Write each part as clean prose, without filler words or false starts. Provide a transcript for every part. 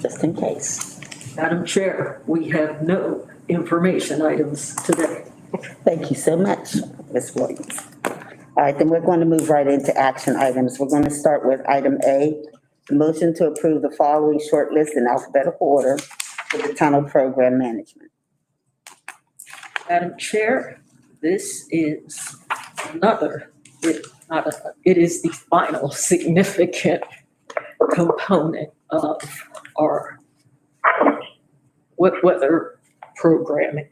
just in case. Madam Chair, we have no information items today. Thank you so much, Ms. Williams. All right, then we're going to move right into action items. We're going to start with item A, the motion to approve the following short list in alphabetical order for the tunnel program management. Madam Chair, this is it is the final significant component of our wet weather programming.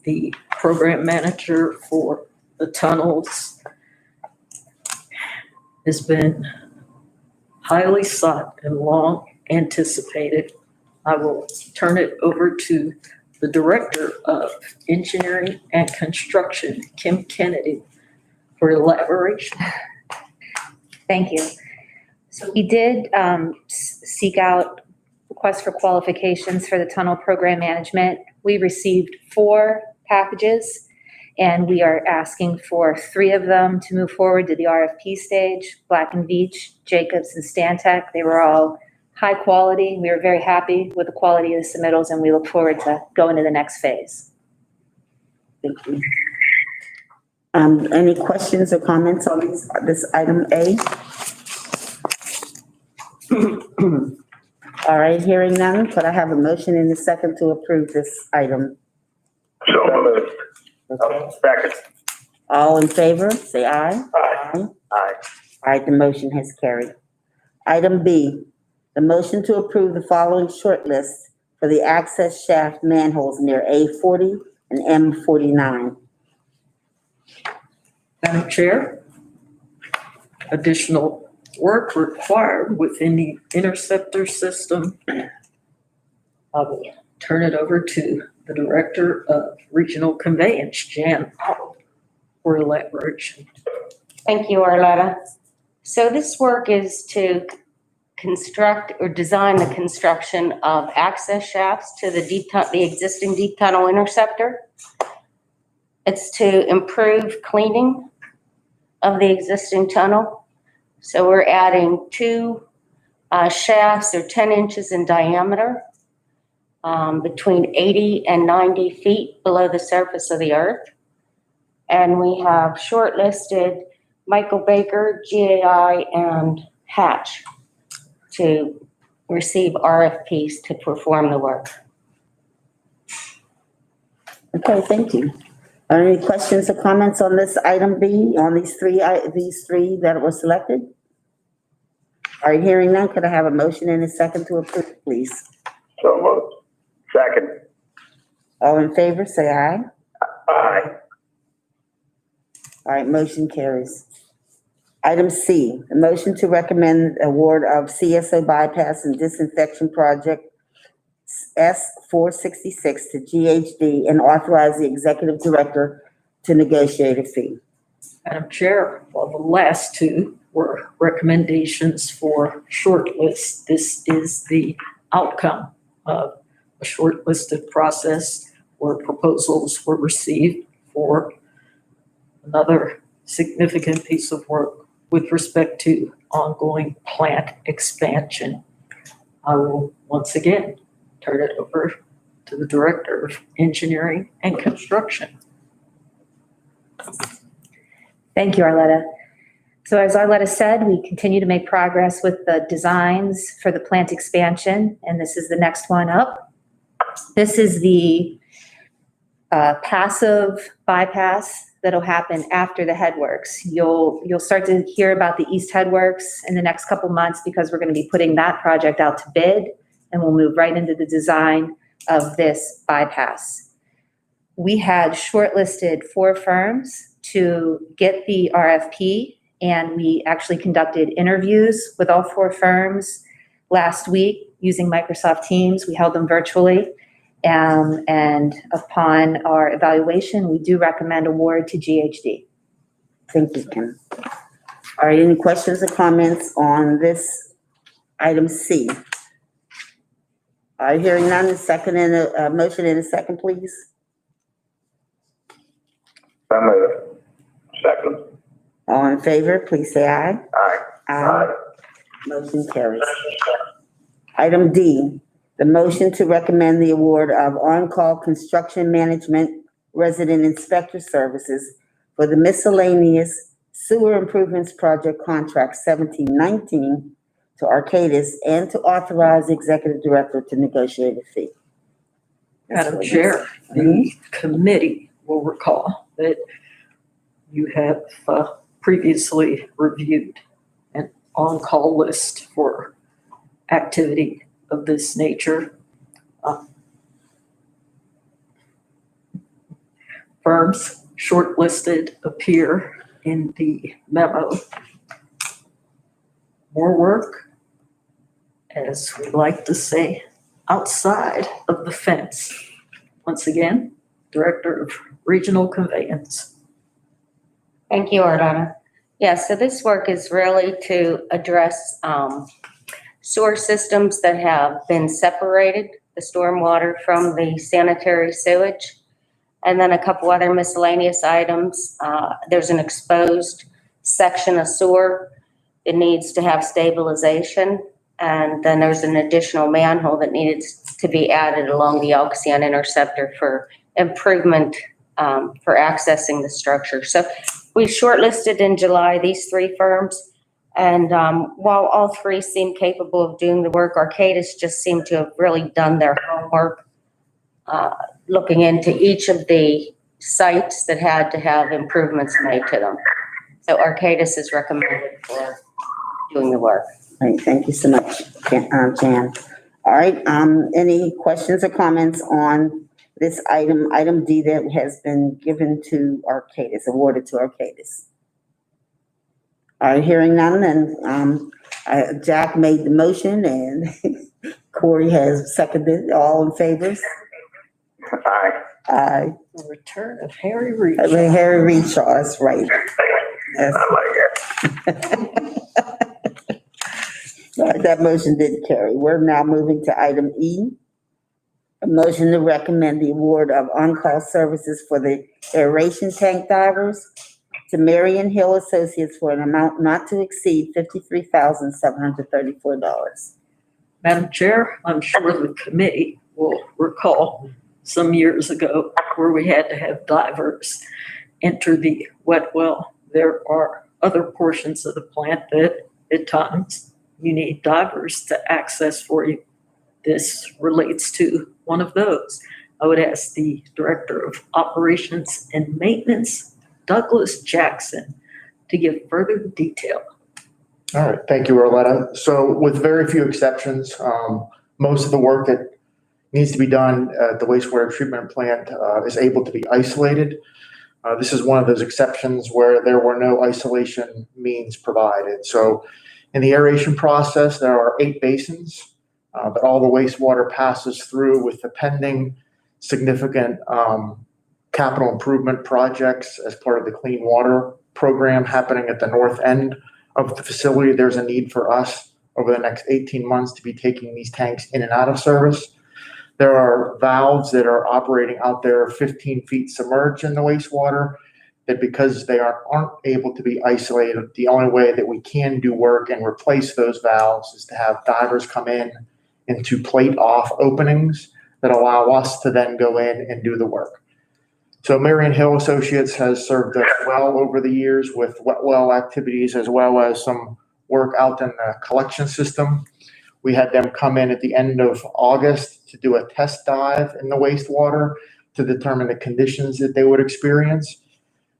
The program manager for the tunnels has been highly sought and long anticipated. I will turn it over to the Director of Engineering and Construction, Kim Kennedy, for elaboration. Thank you. So we did seek out requests for qualifications for the tunnel program management. We received 4 packages, and we are asking for 3 of them to move forward to the RFP stage. Black & Veatch, Jacobs, and Stantec. They were all high quality. We are very happy with the quality of the submittals, and we look forward to going to the next phase. Thank you. Any questions or comments on this item A? All right, hearing none, could I have a motion in a second to approve this item? So moved. Okay. Second. All in favor, say aye. Aye. Aye. All right, the motion has carried. Item B, the motion to approve the following short list for the access shaft manholes near A40 and M49. Madam Chair, additional work required within the interceptor system. I will turn it over to the Director of Regional Conveyance, Jan Hall, for elaboration. Thank you, Arletta. So this work is to construct or design the construction of access shafts to the existing deep tunnel interceptor. It's to improve cleaning of the existing tunnel. So we're adding 2 shafts. They're 10 inches in diameter, between 80 and 90 feet below the surface of the earth. And we have shortlisted Michael Baker, GAI, and Hatch to receive RFPs to perform the work. Okay, thank you. Are there any questions or comments on this item B, on these three that were selected? All right, hearing none, could I have a motion in a second to approve, please? So moved. Second. All in favor, say aye. Aye. All right, motion carries. Item C, the motion to recommend award of CSO bypass and disinfection project S466 to GHD and authorize the executive director to negotiate a fee. Madam Chair, while the last 2 were recommendations for shortlist, this is the outcome of a shortlisted process where proposals were received for another significant piece of work with respect to ongoing plant expansion. I will once again turn it over to the Director of Engineering and Construction. Thank you, Arletta. So as Arletta said, we continue to make progress with the designs for the plant expansion, and this is the next one up. This is the passive bypass that'll happen after the headworks. You'll start to hear about the East Headworks in the next couple months because we're going to be putting that project out to bid, and we'll move right into the design of this bypass. We had shortlisted 4 firms to get the RFP, and we actually conducted interviews with all 4 firms last week using Microsoft Teams. We held them virtually. And upon our evaluation, we do recommend award to GHD. Thank you, Kim. All right, any questions or comments on this item C? All right, hearing none, a motion in a second, please. So moved. Second. All in favor, please say aye. Aye. Aye. Motion carries. Item D, the motion to recommend the award of on-call construction management resident inspector services for the miscellaneous sewer improvements project contract 1719 to Arcadis and to authorize the executive director to negotiate a fee. Madam Chair, the committee will recall that you have previously reviewed an on-call list for activity of this nature. Firms shortlisted appear in the memo. More work, as we like to say, outside of the fence. Once again, Director of Regional Conveyance. Thank you, Arletta. Yeah, so this work is really to address sewer systems that have been separated, the stormwater from the sanitary sewage, and then a couple other miscellaneous items. There's an exposed section of sewer that needs to have stabilization, and then there's an additional manhole that needed to be added along the ALCOSAN interceptor for improvement for accessing the structure. So we shortlisted in July these three firms, and while all three seem capable of doing the work, Arcadis just seemed to have really done their homework, looking into each of the sites that had to have improvements made to them. So Arcadis is recommended for doing the work. All right, thank you so much, Jan. All right, any questions or comments on this item D that has been given to Arcadis, awarded to Arcadis? All right, hearing none, and Jack made the motion and Corey has seconded. All in favor? Aye. Aye. The return of Harry Reid. Harry Reid Shaw, that's right. Yes. I like it. All right, that motion did carry. We're now moving to item E. A motion to recommend the award of on-call services for the aeration tank divers to Marion Hill Associates for an amount not to exceed $53,734. Madam Chair, I'm sure the committee will recall some years ago where we had to have divers enter the wet well. There are other portions of the plant that at times you need divers to access for you. This relates to one of those. I would ask the Director of Operations and Maintenance, Douglas Jackson, to give further detail. All right, thank you, Arletta. So with very few exceptions, most of the work that needs to be done at the wastewater treatment plant is able to be isolated. This is one of those exceptions where there were no isolation means provided. So in the aeration process, there are 8 basins that all the wastewater passes through with the pending significant capital improvement projects as part of the clean water program happening at the north end of the facility. There's a need for us over the next 18 months to be taking these tanks in and out of service. There are valves that are operating out there 15 feet submerged in the wastewater that because they aren't able to be isolated, the only way that we can do work and replace those valves is to have divers come in into plate off openings that allow us to then go in and do the work. So Marion Hill Associates has served us well over the years with wet well activities as well as some work out in the collection system. We had them come in at the end of August to do a test dive in the wastewater to determine the conditions that they would experience.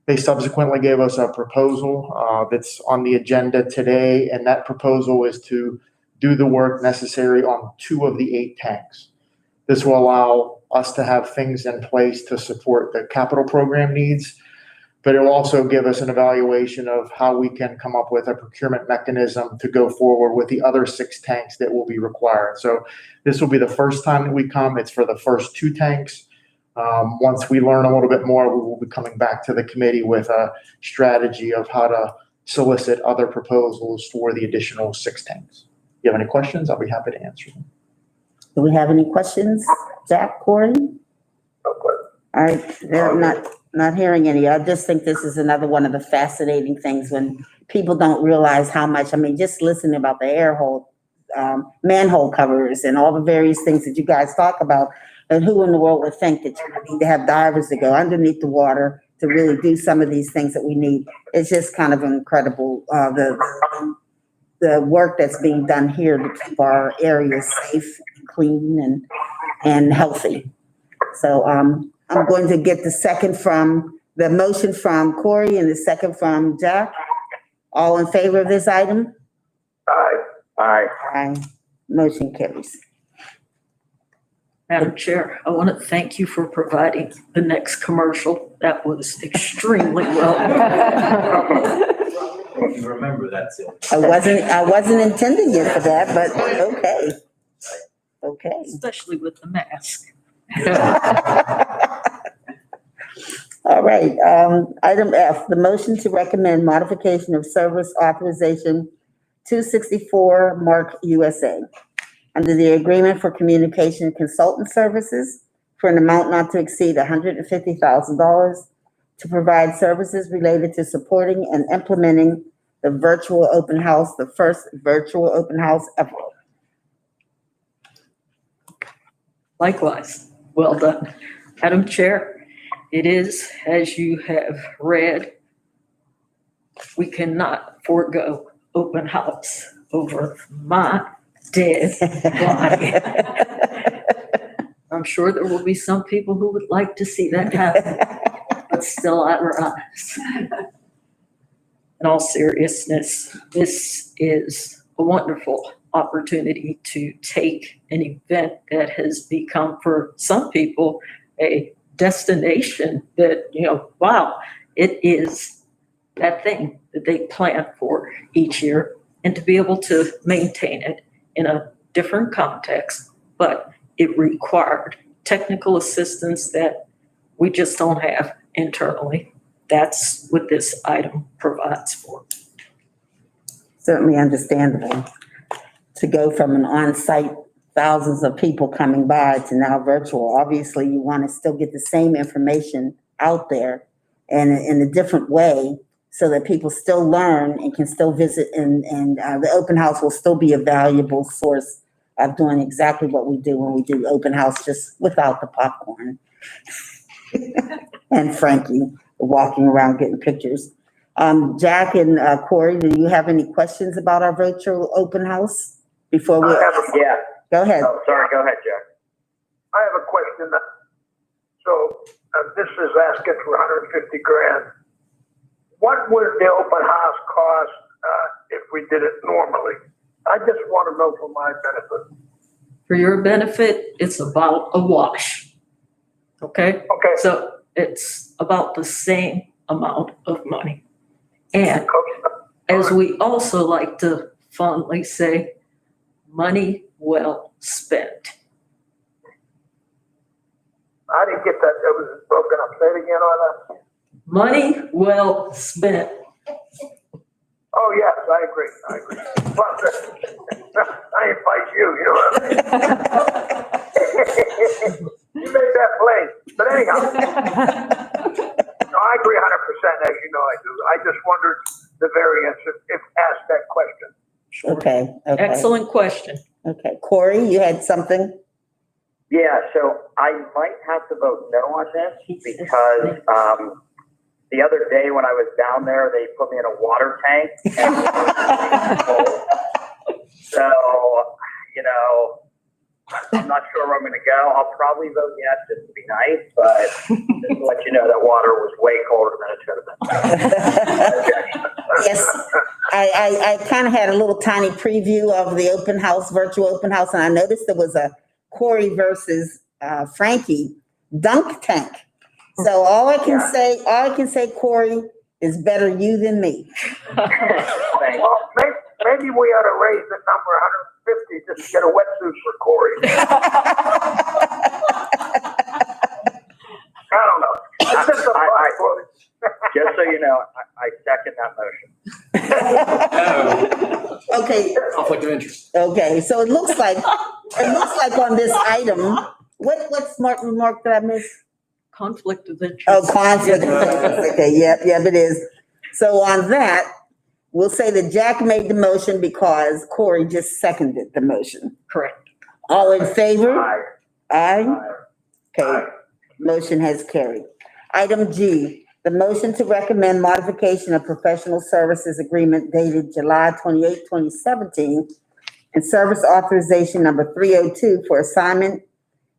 They subsequently gave us a proposal that's on the agenda today, and that proposal is to do the work necessary on 2 of the 8 tanks. This will allow us to have things in place to support the capital program needs, but it will also give us an evaluation of how we can come up with a procurement mechanism to go forward with the other 6 tanks that will be required. So this will be the first time that we come. It's for the first 2 tanks. Once we learn a little bit more, we will be coming back to the committee with a strategy of how to solicit other proposals for the additional 6 tanks. If you have any questions, I'll be happy to answer them. Do we have any questions, Jack, Corey? No question. All right, they're not hearing any. I just think this is another one of the fascinating things when people don't realize how much, I mean, just listening about the air hole manhole covers and all the various things that you guys talk about. And who in the world would think that you need to have divers to go underneath the water to really do some of these things that we need? It's just kind of incredible, the work that's being done here to keep our areas safe, clean, and healthy. So I'm going to get the motion from Corey and the second from Jack. All in favor of this item? Aye. Aye. Aye. Motion carries. Madam Chair, I want to thank you for providing the next commercial. That was extremely well. You remember that, Sylvia. I wasn't intending it for that, but okay. Okay. Especially with the mask. All right, item F, the motion to recommend modification of service authorization 264 Mark USA under the agreement for communication consultant services for an amount not to exceed $150,000 to provide services related to supporting and implementing the virtual open house, the first virtual open house ever. Likewise, well done. Madam Chair, it is, as you have read, we cannot forego open house over my dead body. I'm sure there will be some people who would like to see that happen, but still I rise. In all seriousness, this is a wonderful opportunity to take an event that has become, for some people, a destination that, wow, it is that thing that they plan for each year, and to be able to maintain it in a different context, but it required technical assistance that we just don't have internally. That's what this item provides for. Certainly understandable. To go from an on-site, thousands of people coming by to now virtual, obviously you want to still get the same information out there and in a different way so that people still learn and can still visit, and the open house will still be a valuable source of doing exactly what we do when we do open house, just without the popcorn. And Frankie walking around getting pictures. Jack and Corey, do you have any questions about our virtual open house before we? Yeah. Go ahead. Oh, sorry, go ahead, Jack. I have a question. So this is asking for 150 grand. What would the open house cost if we did it normally? I just want to know for my benefit. For your benefit, it's about a wash. Okay? Okay. So it's about the same amount of money. And as we also like to fondly say, money well spent. I didn't get that. It was broken up. Say it again on that. Money well spent. Oh, yes, I agree. Plus, I invite you, you know what I mean? You made that plain. But anyhow, no, I agree 100%, as you know I do. I just wondered the variance if asked that question. Okay. Excellent question. Okay. Corey, you had something? Yeah, so I might have to vote no on this because the other day when I was down there, they put me in a water tank. So, I'm not sure where I'm going to go. I'll probably vote yes just to be nice, but just to let you know that water was way colder than it should have been. Yes. I kind of had a little tiny preview of the open house, virtual open house, and I noticed there was a Corey versus Frankie dunk tank. So all I can say, Corey, is better you than me. Well, maybe we ought to raise the number 150 just to get a wetsuit for Corey. I don't know. That's just a thought, Corey. Just so you know, I second that motion. Okay. Conflict of interest. Okay. So it looks like on this item, what smart remark did I miss? Conflict of interest. Oh, conflict. Okay. Yep, it is. So on that, we'll say that Jack made the motion because Corey just seconded the motion. Correct. All in favor? Aye. Aye? Okay, Aye. motion has carried. Item G, the motion to recommend modification of professional services agreement dated July 28, 2017, and service authorization number 302 for assignment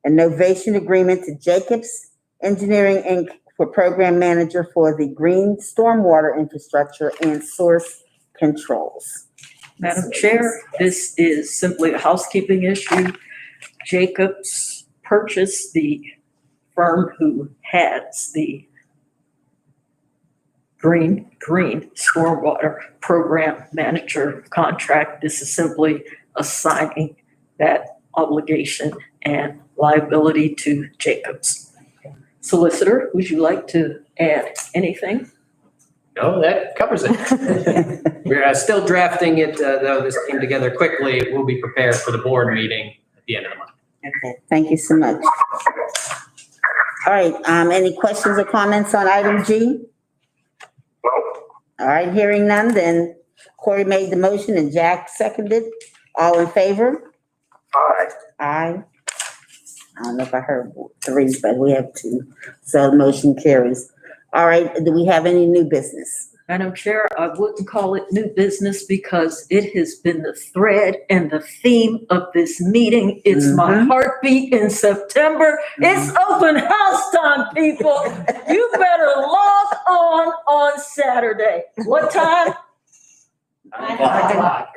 and novation agreement to Jacobs Engineering, Inc. for program manager for the green stormwater infrastructure and source controls. Madam Chair, this is simply a housekeeping issue. Jacobs purchased the firm who has the green stormwater program manager contract. This is simply assigning that obligation and liability to Jacobs. Solicitor, would you like to add anything? No, that covers it. We're still drafting it, though this came together quickly. We'll be prepared for the board meeting at the end of the month. Okay, thank you so much. All right, any questions or comments on item G? No. All right, hearing none, then Corey made the motion and Jack seconded. All in favor? Aye. Aye. I don't know if I heard three, but we have two, so the motion carries. All right, do we have any new business? Madam Chair, I wouldn't call it new business because it has been the thread and the theme of this meeting. It's my heartbeat in September. It's open house time, people. You better log on Saturday. What time? 9 o'clock.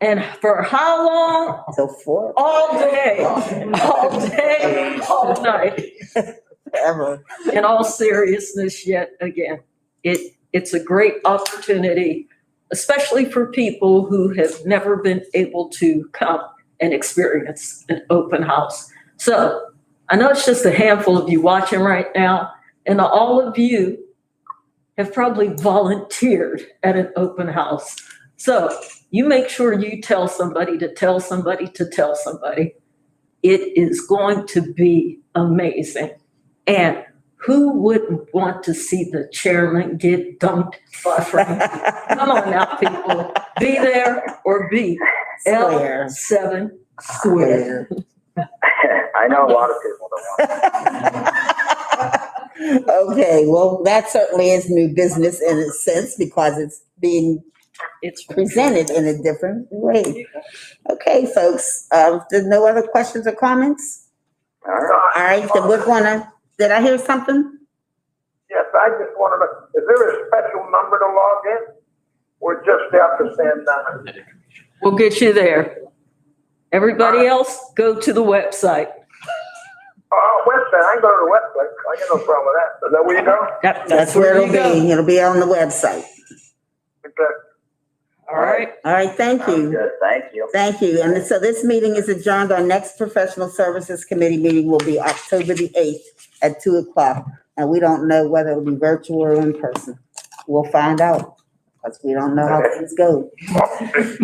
And for how long? So four, All day, all night. ever. In all seriousness, yet again, it's a great opportunity, especially for people who have never been able to come and experience an open house. So I know it's just a handful of you watching right now, and all of you have probably volunteered at an open house. So you make sure you tell somebody to tell somebody to tell somebody. It is going to be amazing. And who wouldn't want to see the chairman get dumped by Frank? Come on now, people. Be there or be Square. L7 square. I know a lot of people don't want. Okay, well, that certainly is new business in a sense because it's being It's presented in a different way. Okay, folks, there's no other questions or comments? All right. All right, then we're gonna, did I hear something? Yes, I just wanted to, is there a special number to log in? Or just have to stand down? We'll get you there. Everybody else, go to the website. Website, I can go to the website. I got no problem with that. Is that where you go? That's where it'll you go. be. It'll be on the website. Okay. All right. All right, thank Sounds you. good. Thank you. Thank you. And so this meeting is adjourned. Our next Professional Services Committee meeting will be October the 8th at 2:00. And we don't know whether it'll be virtual or in person. We'll find out because we don't know how things go.